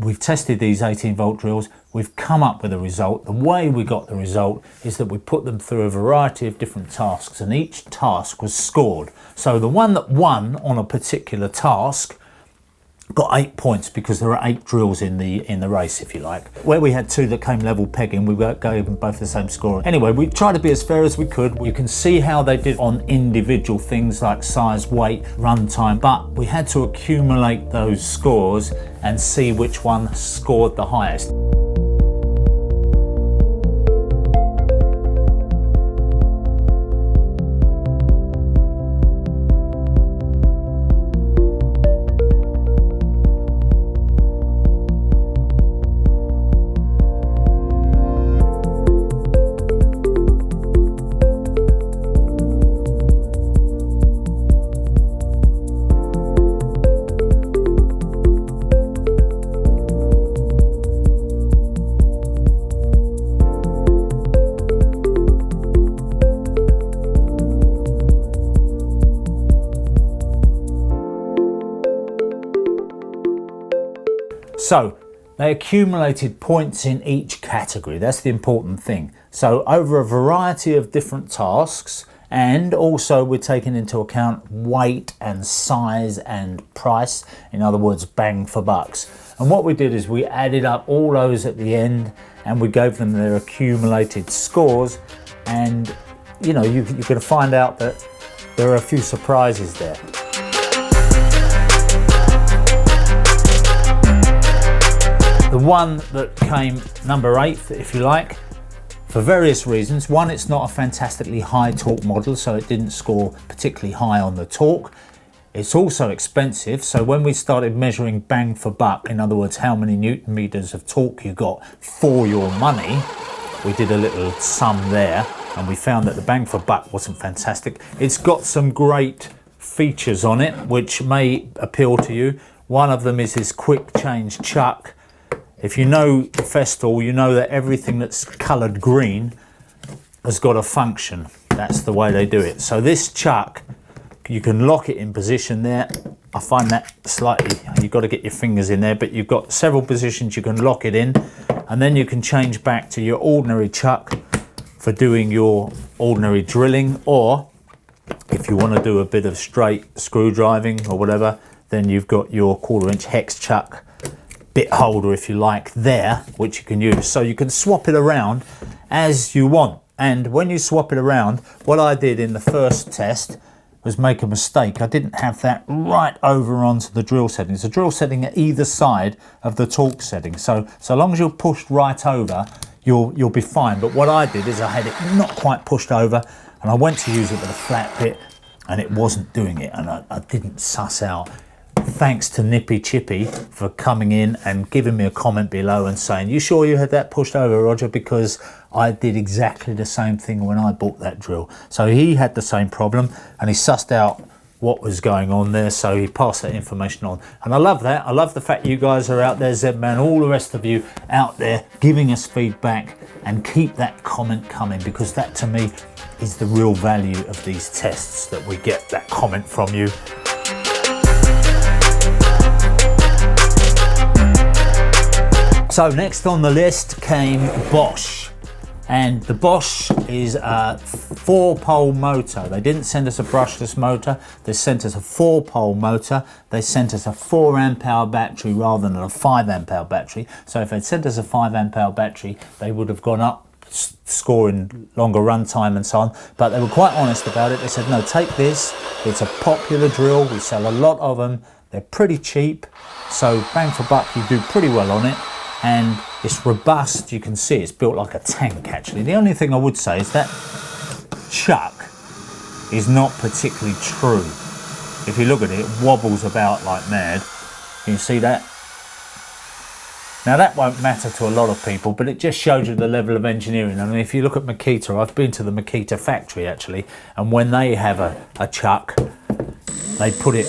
we've tested these 18-volt drills, we've come up with a result. The way we got the result is that we put them through a variety of different tasks, and each task was scored. So the one that won on a particular task got 8 points, because there are 8 drills in the race, if you like. Where we had 2 that came level pegging, we gave them both the same score. Anyway, we tried to be as fair as we could. You can see how they did on individual things like size, weight, run time, but we had to accumulate those scores and see which one scored the highest. So they accumulated points in each category. That's the important thing. So over a variety of different tasks, and also we're taking into account weight and size and price, in other words, bang for bucks. And what we did is we added up all those at the end and we gave them their accumulated scores. And you know, you're going to find out that there are a few surprises there. The one that came number 8, if you like, for various reasons. One, it's not a fantastically high torque model, so it didn't score particularly high on the torque. It's also expensive, so when we started measuring bang for buck, in other words, how many Newton meters of torque you got for your money, we did a little sum there, and we found that the bang for buck wasn't fantastic. It's got some great features on it, which may appeal to you. One of them is this quick change chuck. If you know Festool, you know that everything that's coloured green has got a function. That's the way they do it. So this chuck, you can lock it in position there. I find that slightly, you've got to get your fingers in there, but you've got several positions you can lock it in, and then you can change back to your ordinary chuck for doing your ordinary drilling, or if you want to do a bit of straight screw driving or whatever, then you've got your 1/4 inch hex chuck bit holder, if you like, there, which you can use. So you can swap it around as you want. And when you swap it around, what I did in the first test was make a mistake. I didn't have that right over onto the drill settings. The drill setting at either side of the torque setting. So long as you're pushed right over, you'll be fine. But what I did is I had it not quite pushed over, and I went to use it with a flat bit, and it wasn't doing it, and I didn't suss out. Thanks to Nippy Chippy for coming in and giving me a comment below and saying, "You sure you had that pushed over, Roger? Because I did exactly the same thing when I bought that drill." So he had the same problem, and he sussed out what was going on there, so he passed that information on. And I love that. I love the fact you guys are out there, Zedman, all the rest of you out there giving us feedback, and keep that comment coming, because that to me is the real value of these tests, that we get that comment from you. So next on the list came Bosch, and the Bosch is a 4-pole motor. They didn't send us a brushless motor, they sent us a 4-pole motor. They sent us a 4 amp hour battery rather than a 5 amp hour battery. So if they'd sent us a 5 amp hour battery, they would have gone up, scoring longer run time and so on. But they were quite honest about it. They said, no, take this, it's a popular drill, we sell a lot of them, they're pretty cheap, so bang for buck, you do pretty well on it. And it's robust. You can see it's built like a tank, actually. The only thing I would say is that chuck is not particularly true. If you look at it, it wobbles about like mad. Can you see that? Now that won't matter to a lot of people, but it just shows you the level of engineering. I mean, if you look at Makita, I've been to the Makita factory actually, and when they have a chuck, they put it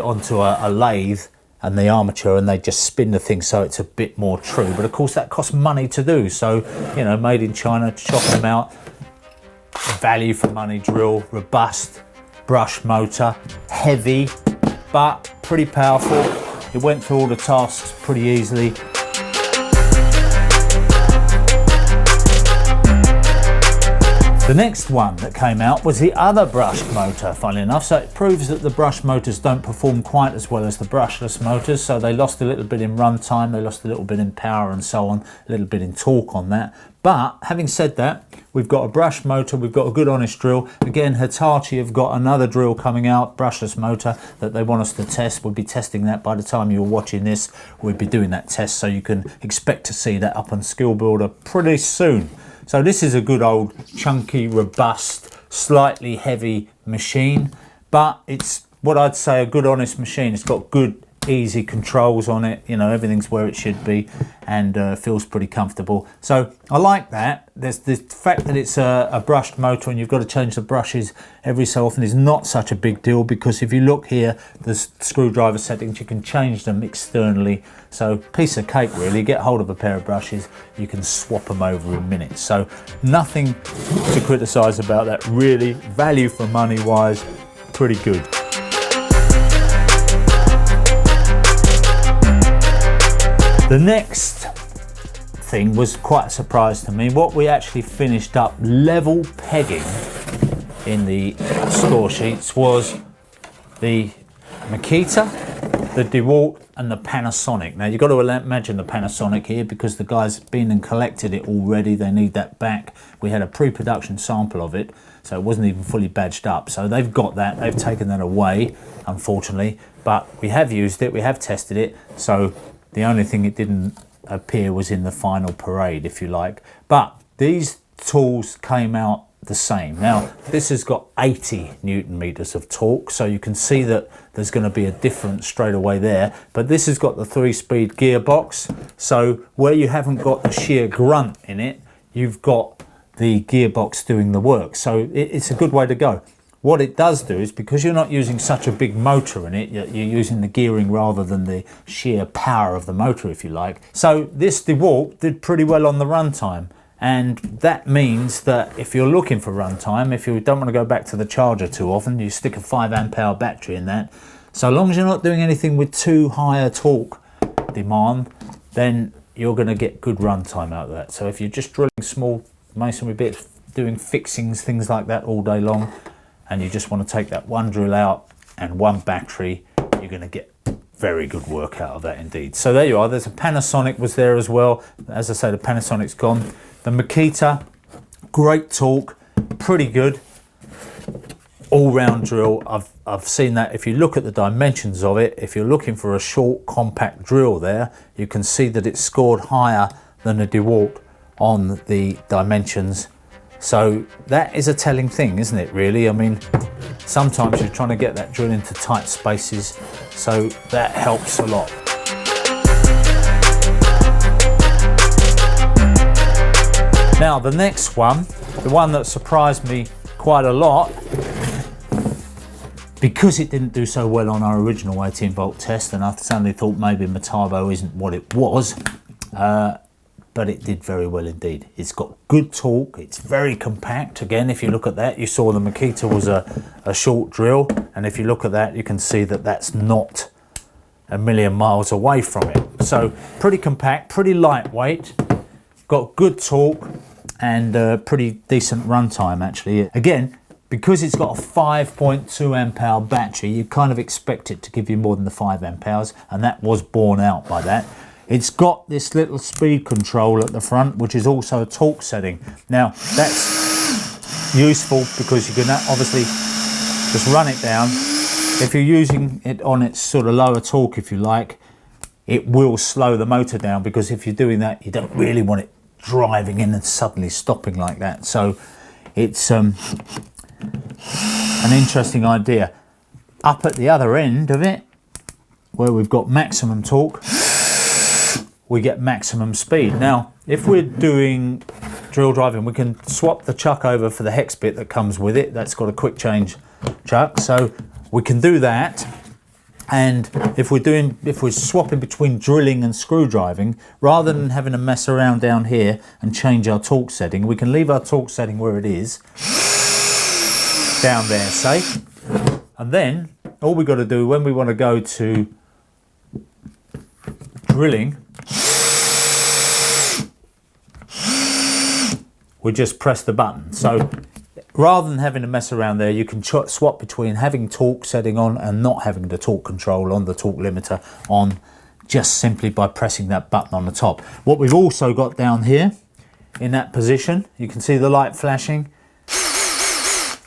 onto a lathe and the armature, and they just spin the thing so it's a bit more true. But of course that costs money to do, so you know, made in China, chop them out, value for money drill, robust brush motor, heavy but pretty powerful. It went through all the tasks pretty easily. The next one that came out was the other brushed motor, funnily enough. So it proves that the brushed motors don't perform quite as well as the brushless motors. So they lost a little bit in runtime, they lost a little bit in power and so on, a little bit in torque on that. But having said that, we've got a brushed motor, we've got a good honest drill. Again, Hitachi have got another drill coming out, brushless motor, that they want us to test. We'll be testing that by the time you're watching this. We'll be doing that test, so you can expect to see that up on Skill Builder pretty soon. So this is a good old chunky, robust, slightly heavy machine, but it's what I'd say a good honest machine. It's got good easy controls on it, you know, everything's where it should be, and feels pretty comfortable. So I like that. There's the fact that it's a brushed motor and you've got to change the brushes every so often is not such a big deal, because if you look here, the screwdriver settings, you can change them externally. So piece of cake really. Get hold of a pair of brushes, you can swap them over in minutes. So nothing to criticize about that really. Value for money wise, pretty good. The next thing was quite a surprise to me. What we actually finished up level pegging in the score sheets was the Makita, the DeWalt and the Panasonic. Now you've got to imagine the Panasonic here, because the guys been and collected it already. They need that back. We had a pre-production sample of it, so it wasn't even fully badged up. So they've got that, they've taken that away, unfortunately. But we have used it, we have tested it, so the only thing it didn't appear was in the final parade, if you like. But these tools came out the same. Now, this has got 80 Newton meters of torque, so you can see that there's going to be a difference straight away there. But this has got the 3-speed gearbox, so where you haven't got the sheer grunt in it, you've got the gearbox doing the work. So it's a good way to go. What it does do is, because you're not using such a big motor in it, you're using the gearing rather than the sheer power of the motor, if you like. So this DeWalt did pretty well on the runtime. And that means that if you're looking for runtime, if you don't want to go back to the charger too often, you stick a 5 amp hour battery in that. So long as you're not doing anything with too high a torque demand, then you're going to get good runtime out of that. So if you're just drilling small masonry bits, doing fixings, things like that all day long, and you just want to take that one drill out and one battery, you're going to get very good work out of that indeed. So there you are. There's a Panasonic was there as well. As I say, the Panasonic's gone. The Makita, great torque, pretty good all-round drill. I've seen that. If you look at the dimensions of it, if you're looking for a short compact drill there, you can see that it's scored higher than the DeWalt on the dimensions. So that is a telling thing, isn't it, really? I mean, sometimes you're trying to get that drill into tight spaces, so that helps a lot. Now the next one, the one that surprised me quite a lot, because it didn't do so well on our original 18 volt test, and I suddenly thought maybe Metabo isn't what it was, but it did very well indeed. It's got good torque, it's very compact. Again, if you look at that, you saw the Makita was a short drill, and if you look at that, you can see that that's not a million miles away from it. So pretty compact, pretty lightweight, got good torque, and pretty decent runtime actually. Again, because it's got a 5.2 amp hour battery, you kind of expect it to give you more than the 5 amp hours, and that was borne out by that. It's got this little speed control at the front, which is also a torque setting. Now that's useful because you can obviously just run it down. If you're using it on its sort of lower torque, if you like, it will slow the motor down, because if you're doing that, you don't really want it driving in and suddenly stopping like that. So it's an interesting idea. Up at the other end of it, where we've got maximum torque, we get maximum speed. Now, if we're doing drill driving, we can swap the chuck over for the hex bit that comes with it. That's got a quick change chuck, so we can do that. And if we're swapping between drilling and screw driving, rather than having to mess around down here and change our torque setting, we can leave our torque setting where it is, down there, say. And then all we've got to do when we want to go to drilling, we just press the button. So rather than having to mess around there, you can swap between having torque setting on and not having the torque control on, the torque limiter on, just simply by pressing that button on the top. What we've also got down here in that position, you can see the light flashing.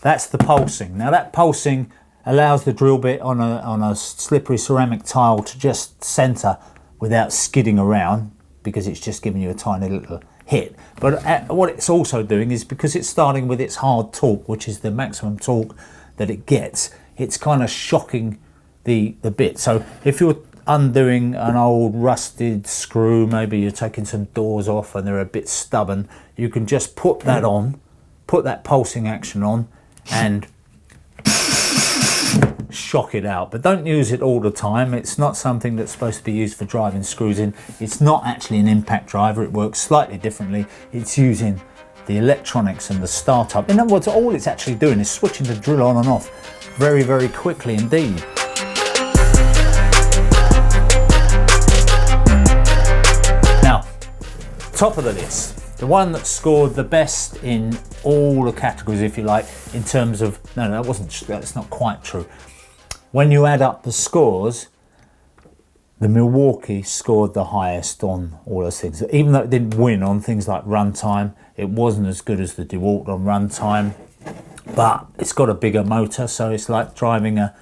That's the pulsing. Now that pulsing allows the drill bit on a slippery ceramic tile to just center without skidding around, because it's just giving you a tiny little hit. But what it's also doing is, because it's starting with its hard torque, which is the maximum torque that it gets, it's kind of shocking the bit. So if you're undoing an old rusted screw, maybe you're taking some doors off and they're a bit stubborn, you can just put that on, put that pulsing action on, and shock it out. But don't use it all the time. It's not something that's supposed to be used for driving screws in. It's not actually an impact driver. It works slightly differently. It's using the electronics and the startup. In other words, all it's actually doing is switching the drill on and off very, very quickly indeed. Now, top of the list, the one that scored the best in all the categories, if you like, in terms of, no, that's not quite true. When you add up the scores, the Milwaukee scored the highest on all those things. Even though it didn't win on things like runtime, it wasn't as good as the DeWalt on runtime, but it's got a bigger motor, so it's like driving a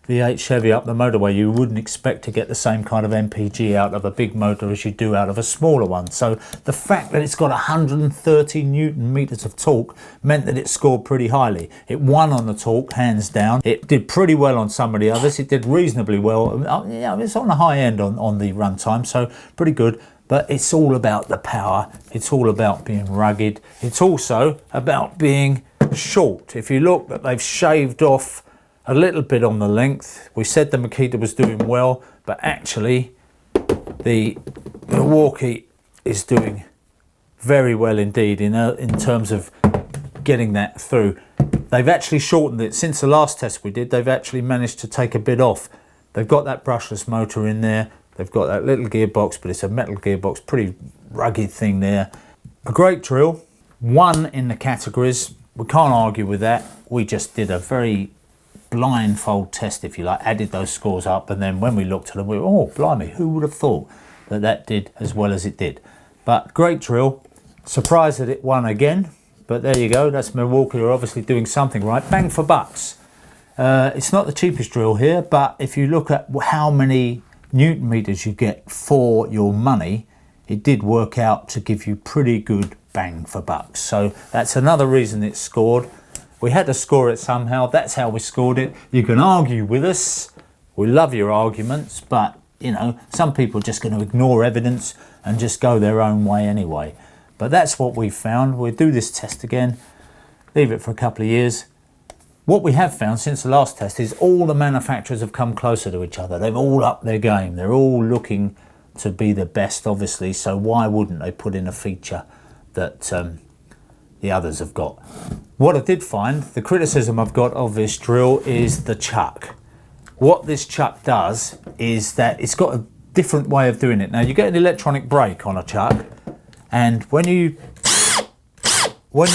V8 Chevy up the motorway. You wouldn't expect to get the same kind of MPG out of a big motor as you do out of a smaller one. So the fact that it's got 130 Newton meters of torque meant that it scored pretty highly. It won on the torque, hands down. It did pretty well on some of the others. It did reasonably well. Yeah, it's on the high end on the runtime, so pretty good. But it's all about the power. It's all about being rugged. It's also about being short. If you look, that they've shaved off a little bit on the length. We said the Makita was doing well, but actually the Milwaukee is doing very well indeed in terms of getting that through. They've actually shortened it. Since the last test we did, they've actually managed to take a bit off. They've got that brushless motor in there. They've got that little gearbox, but it's a metal gearbox, pretty rugged thing there. A great drill, won in the categories. We can't argue with that. We just did a very blindfold test, if you like, added those scores up, and then when we looked at them, we were, oh blimey, who would have thought that that did as well as it did. But great drill. Surprised that it won again, but there you go. That's Milwaukee are obviously doing something right. Bang for bucks. It's not the cheapest drill here, but if you look at how many Newton meters you get for your money, it did work out to give you pretty good bang for bucks. So that's another reason it scored. We had to score it somehow. That's how we scored it. You can argue with us. We love your arguments, but you know, some people are just going to ignore evidence and just go their own way anyway. But that's what we found. We'll do this test again, leave it for a couple of years. What we have found since the last test is all the manufacturers have come closer to each other. They've all upped their game. They're all looking to be the best, obviously, so why wouldn't they put in a feature that the others have got? What I did find, the criticism I've got of this drill is the chuck. What this chuck does is that it's got a different way of doing it. Now you get an electronic brake on a chuck, and when you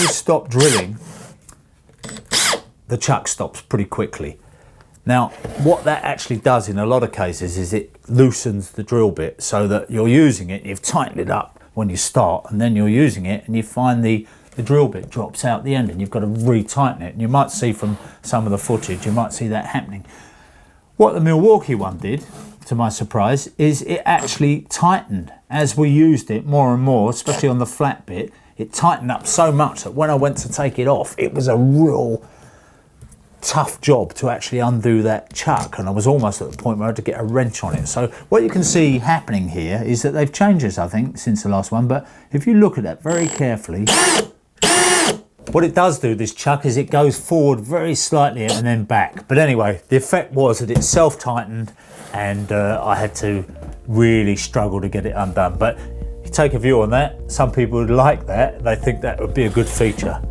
stop drilling, the chuck stops pretty quickly. Now what that actually does in a lot of cases is it loosens the drill bit so that you're using it, you've tightened it up when you start, and then you're using it and you find the drill bit drops out the end and you've got to retighten it. And you might see from some of the footage, you might see that happening. What the Milwaukee one did, to my surprise, is it actually tightened as we used it more and more, especially on the flat bit. It tightened up so much that when I went to take it off, it was a real tough job to actually undo that chuck, and I was almost at the point where I had to get a wrench on it. So what you can see happening here is that they've changed this, I think, since the last one, but if you look at that very carefully, what it does do, this chuck, is it goes forward very slightly and then back. But anyway, the effect was that it self-tightened and I had to really struggle to get it undone. But if you take a view on that, some people would like that. They think that would be a good feature.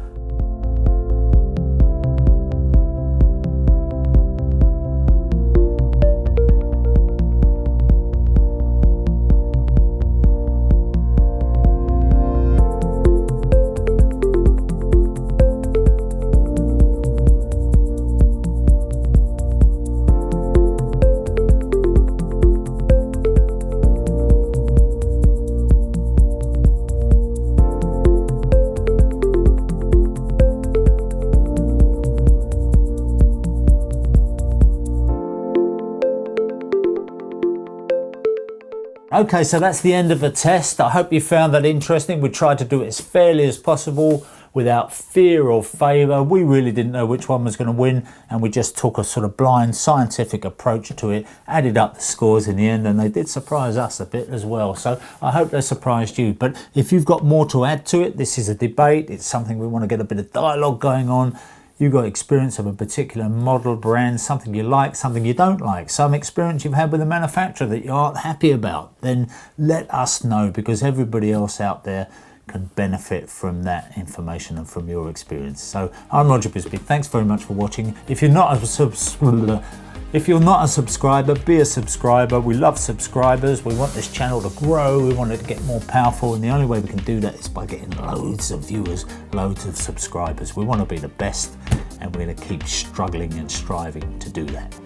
Okay, so that's the end of the test. I hope you found that interesting. We tried to do it as fairly as possible without fear or favour. We really didn't know which one was going to win, and we just took a sort of blind scientific approach to it, added up the scores in the end, and they did surprise us a bit as well. So I hope they surprised you. But if you've got more to add to it, this is a debate. It's something we want to get a bit of dialogue going on. You've got experience of a particular model, brand, something you like, something you don't like, some experience you've had with a manufacturer that you aren't happy about, then let us know, because everybody else out there can benefit from that information and from your experience. So I'm Roger Bisbee. Thanks very much for watching. If you're not a subscriber, be a subscriber. We love subscribers. We want this channel to grow. We want it to get more powerful, and the only way we can do that is by getting loads of viewers, loads of subscribers. We want to be the best, and we're going to keep struggling and striving to do that.